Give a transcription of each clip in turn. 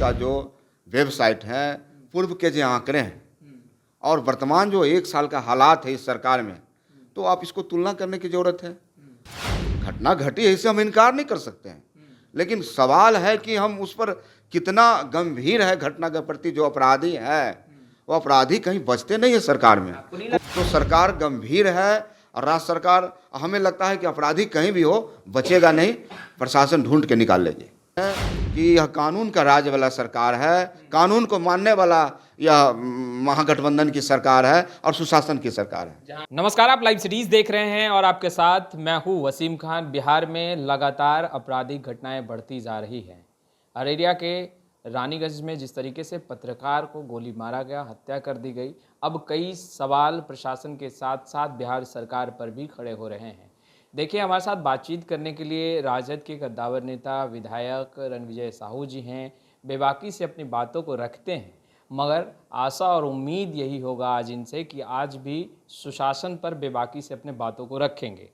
का जो वेबसाइट है, पूर्व के जो आंकड़े हैं और वर्तमान जो 1 साल का हालात है इस सरकार में, तो आप इसको तुलना करने की ज़रूरत है। घटना घटी है, इसे हम इनकार नहीं कर सकते हैं, लेकिन सवाल है कि हम उस पर कितना गंभीर है घटना के प्रति। जो अपराधी है वो अपराधी कहीं बचते नहीं है सरकार में, तो सरकार गंभीर है और राज्य सरकार, हमें लगता है कि अपराधी कहीं भी हो बचेगा नहीं, प्रशासन ढूंढ के निकाल लेगी। कि यह कानून का राज वाला सरकार है, कानून को मानने वाला यह महागठबंधन की सरकार है और सुशासन की सरकार है। नमस्कार, आप लाइव सीरीज देख रहे हैं और आपके साथ मैं हूं वसीम खान। बिहार में लगातार आपराधिक घटनाएं बढ़ती जा रही हैं। अररिया के रानीगंज में जिस तरीके से पत्रकार को गोली मारा गया, हत्या कर दी गई, अब कई सवाल प्रशासन के साथ साथ बिहार सरकार पर भी खड़े हो रहे हैं। देखिए, हमारे साथ बातचीत करने के लिए राजद के कद्दावर नेता विधायक रणविजय साहू जी हैं। बेबाकी से अपनी बातों को रखते हैं, मगर आशा और उम्मीद यही होगा आज इनसे कि आज भी सुशासन पर बेबाकी से अपने बातों को रखेंगे।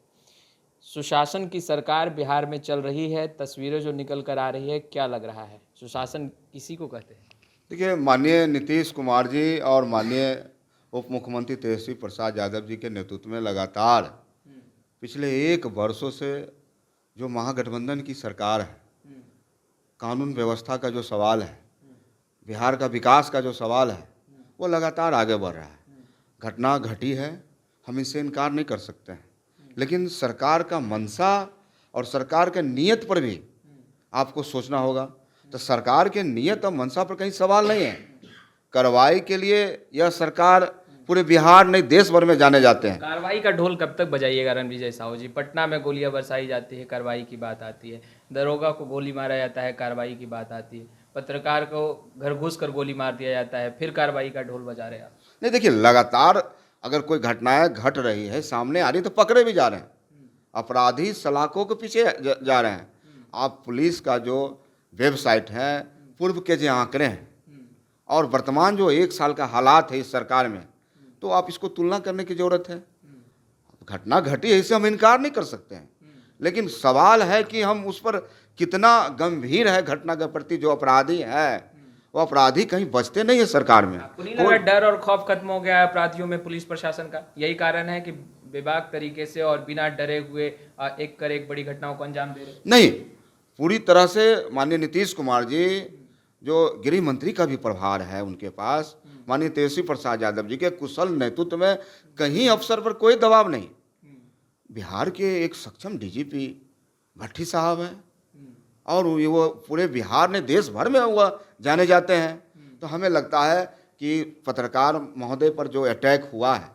सुशासन की सरकार बिहार में चल रही है, तस्वीरें जो निकल कर आ रही है, क्या लग रहा है? सुशासन किसी को कहते हैं? देखिए, माननीय नीतीश कुमार जी और माननीय उप मुख्यमंत्री तेजस्वी प्रसाद यादव जी के नेतृत्व में लगातार पिछले 1 वर्षों से जो महागठबंधन की सरकार है, कानून व्यवस्था का जो सवाल है, बिहार का विकास का जो सवाल है, वो लगातार आगे बढ़ रहा है। घटना घटी है, हम इससे इनकार नहीं कर सकते हैं, लेकिन सरकार का मंशा और सरकार के नीयत पर भी आपको सोचना होगा। तो सरकार के नीयत और मंशा पर कहीं सवाल नहीं है। कार्रवाई के लिए यह सरकार पूरे बिहार नहीं देश भर में जाने जाते हैं। कार्रवाई का ढोल कब तक बजाइएगा रणविजय साहू जी? पटना में गोलियां बरसाई जाती है, कार्रवाई की बात आती है। दरोगा को गोली मारा जाता है, कार्रवाई की बात आती है। पत्रकार को घर घुस कर गोली मार दिया जाता है, फिर कार्रवाई का ढोल बजा रहे हैं। नहीं, देखिए, लगातार अगर कोई घटनाएं घट रही है, सामने आ रही, तो पकड़े भी जा रहे हैं। अपराधी सलाखों के पीछे जा रहे हैं। आप पुलिस का जो वेबसाइट है, पूर्व के जो आंकड़े हैं और वर्तमान जो 1 साल का हालात है इस सरकार में, तो आप इसको तुलना करने की ज़रूरत है। घटना घटी है, इसे हम इनकार नहीं कर सकते हैं, लेकिन सवाल है कि हम उस पर कितना गंभीर है घटना के प्रति। जो अपराधी है वो अपराधी कहीं बचते नहीं है सरकार में। आपको नहीं लगा डर और खौफ खत्म हो गया है अपराधियों में पुलिस प्रशासन का? यही कारण है कि बेबाक तरीके से और बिना डरे हुए एक कर एक बड़ी घटनाओं को अंजाम दे रहे? नहीं, पूरी तरह से माननीय नीतीश कुमार जी, जो गृह मंत्री का भी प्रभार है उनके पास, माननीय तेजस्वी प्रसाद यादव जी के कुशल नेतृत्व में कहीं अफसर पर कोई दबाव नहीं। बिहार के एक सक्षम डीजीपी भट्टी साहब हैं और वो पूरे बिहार ने देश भर में हुआ जाने जाते हैं। तो हमें लगता है कि पत्रकार महोदय पर जो अटैक हुआ है,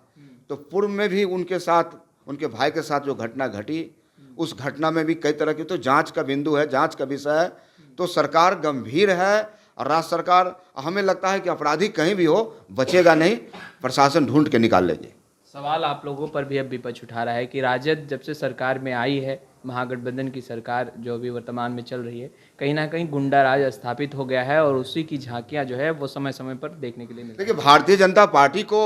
तो पूर्व में भी उनके साथ, उनके भाई के साथ जो घटना घटी, उस घटना में भी कई तरह की तो जांच का बिंदु है, जांच का विषय है। तो सरकार गंभीर है और राज्य सरकार, हमें लगता है कि अपराधी कहीं भी हो बचेगा नहीं, प्रशासन ढूंढ के निकाल लेगी। सवाल आप लोगों पर भी अब विपक्ष उठा रहा है कि राजद जब से सरकार में आई है, महागठबंधन की सरकार जो अभी वर्तमान में चल रही है, कहीं ना कहीं गुंडा राज स्थापित हो गया है और उसी की झांकियां जो है वो समय समय पर देखने के लिए मिलती है। देखिए, भारतीय जनता पार्टी को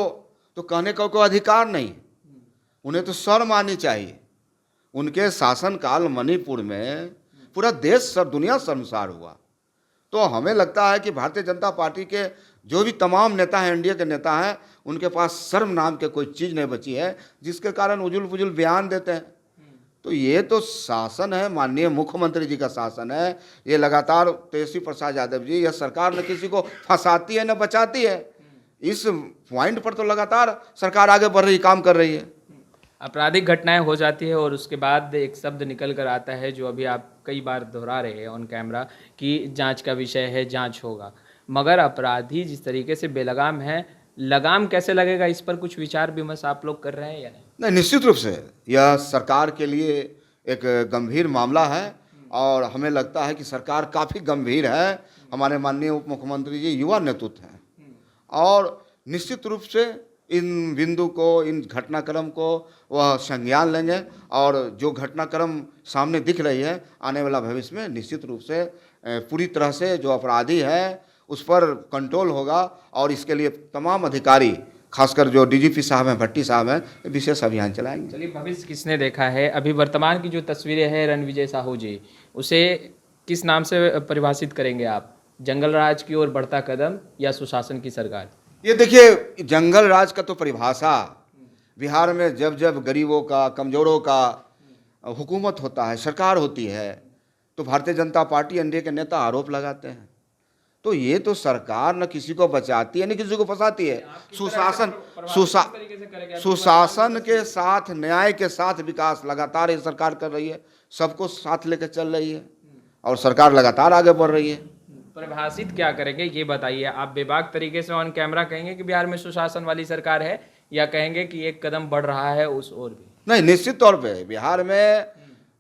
तो कहने का कोई अधिकार नहीं, उन्हें तो शर्म आनी चाहिए। उनके शासनकाल मणिपुर में पूरा देश, दुनिया शर्मसार हुआ। तो हमें लगता है कि भारतीय जनता पार्टी के जो भी तमाम नेता हैं, एनडीए के नेता हैं, उनके पास शर्म नाम के कोई चीज़ नहीं बची है, जिसके कारण उजुल पुजुल बयान देते हैं। तो ये तो शासन है, माननीय मुख्यमंत्री जी का शासन है। ये लगातार तेजस्वी प्रसाद यादव जी, यह सरकार न किसी को फंसाती है न बचाती है। इस पॉइंट पर तो लगातार सरकार आगे बढ़ रही, काम कर रही है। आपराधिक घटनाएं हो जाती है और उसके बाद एक शब्द निकल कर आता है जो अभी आप कई बार दोहरा रहे हैं ऑन कैमरा कि जांच का विषय है, जांच होगा। मगर अपराधी जिस तरीके से बेलगाम है, लगाम कैसे लगेगा, इस पर कुछ विचार विमर्श आप लोग कर रहे हैं या नहीं? नहीं, निश्चित रूप से यह सरकार के लिए एक गंभीर मामला है और हमें लगता है कि सरकार काफ़ी गंभीर है। हमारे माननीय उप मुख्यमंत्री जी युवा नेतृत्व हैं और निश्चित रूप से इन बिंदु को, इन घटनाक्रम को वह संज्ञान लेंगे और जो घटनाक्रम सामने दिख रही है, आने वाला भविष्य में निश्चित रूप से पूरी तरह से जो अपराधी है उस पर कंट्रोल होगा और इसके लिए तमाम अधिकारी, खासकर जो डीजीपी साहब हैं, भट्टी साहब हैं, विशेष अभियान चलाएंगे। चलिए, भविष्य किसने देखा है? अभी वर्तमान की जो तस्वीरें हैं रणविजय साहू जी, उसे किस नाम से परिभाषित करेंगे आप? जंगल राज की ओर बढ़ता कदम या सुशासन की सरकार? ये देखिए, जंगल राज का तो परिभाषा बिहार में जब जब गरीबों का, कमज़ोरों का हुकूमत होता है, सरकार होती है, तो भारतीय जनता पार्टी, एनडीए के नेता आरोप लगाते हैं। तो ये तो सरकार न किसी को बचाती है न किसी को फंसाती है। सुशासन के साथ, न्याय के साथ विकास लगातार ये सरकार कर रही है, सबको साथ लेकर चल रही है और सरकार लगातार आगे बढ़ रही है। परिभाषित क्या करेंगे ये बताइए। आप बेबाक तरीके से ऑन कैमरा कहेंगे कि बिहार में सुशासन वाली सरकार है, या कहेंगे कि एक कदम बढ़ रहा है उस ओर भी? नहीं, निश्चित तौर पे बिहार में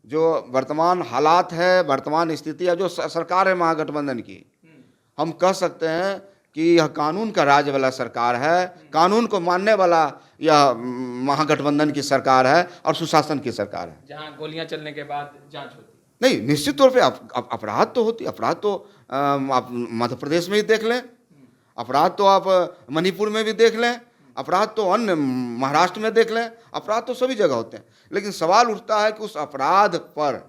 जो वर्तमान हालात है, वर्तमान स्थिति है, जो सरकार है महागठबंधन की, हम कह सकते हैं कि यह कानून का राज वाला सरकार है, कानून को मानने वाला यह महागठबंधन की सरकार है और सुशासन की सरकार है। जहां गोलियां चलने के बाद जांच होती? नहीं, निश्चित तौर पे अपराध तो होती, अपराध तो आप मध्य प्रदेश में ही देख लें, अपराध तो आप मणिपुर में भी देख लें, अपराध तो अन्य महाराष्ट्र में देख लें, अपराध तो सभी जगह होते हैं। लेकिन सवाल उठता है कि उस अपराध पर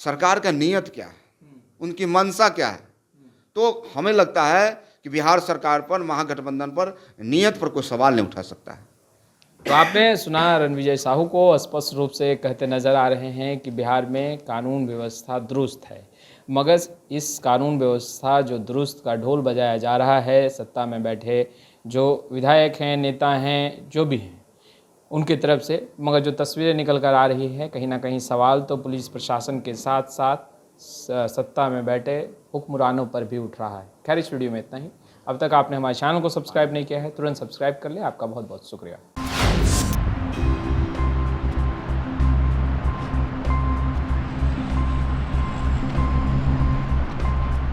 सरकार का नीयत क्या है, उनकी मंशा क्या है। तो हमें लगता है कि बिहार सरकार पर, महागठबंधन पर नीयत पर कोई सवाल नहीं उठा सकता है। तो आपने सुना रणविजय साहू को स्पष्ट रूप से कहते नजर आ रहे हैं कि बिहार में कानून व्यवस्था दुरुस्त है, मगर इस कानून व्यवस्था जो दुरुस्त का ढोल बजाया जा रहा है, सत्ता में बैठे जो विधायक हैं, नेता हैं, जो भी हैं उनकी तरफ से, मगर जो तस्वीरें निकल कर आ रही है, कहीं ना कहीं सवाल तो पुलिस प्रशासन के साथ साथ सत्ता में बैठे हुक्मरानों पर भी उठ रहा है। खैर, इस वीडियो में इतना ही। अब तक आपने हमारे चैनल को सब्सक्राइब नहीं किया है, तुरंत सब्सक्राइब कर ले। आपका बहुत बहुत शुक्रिया।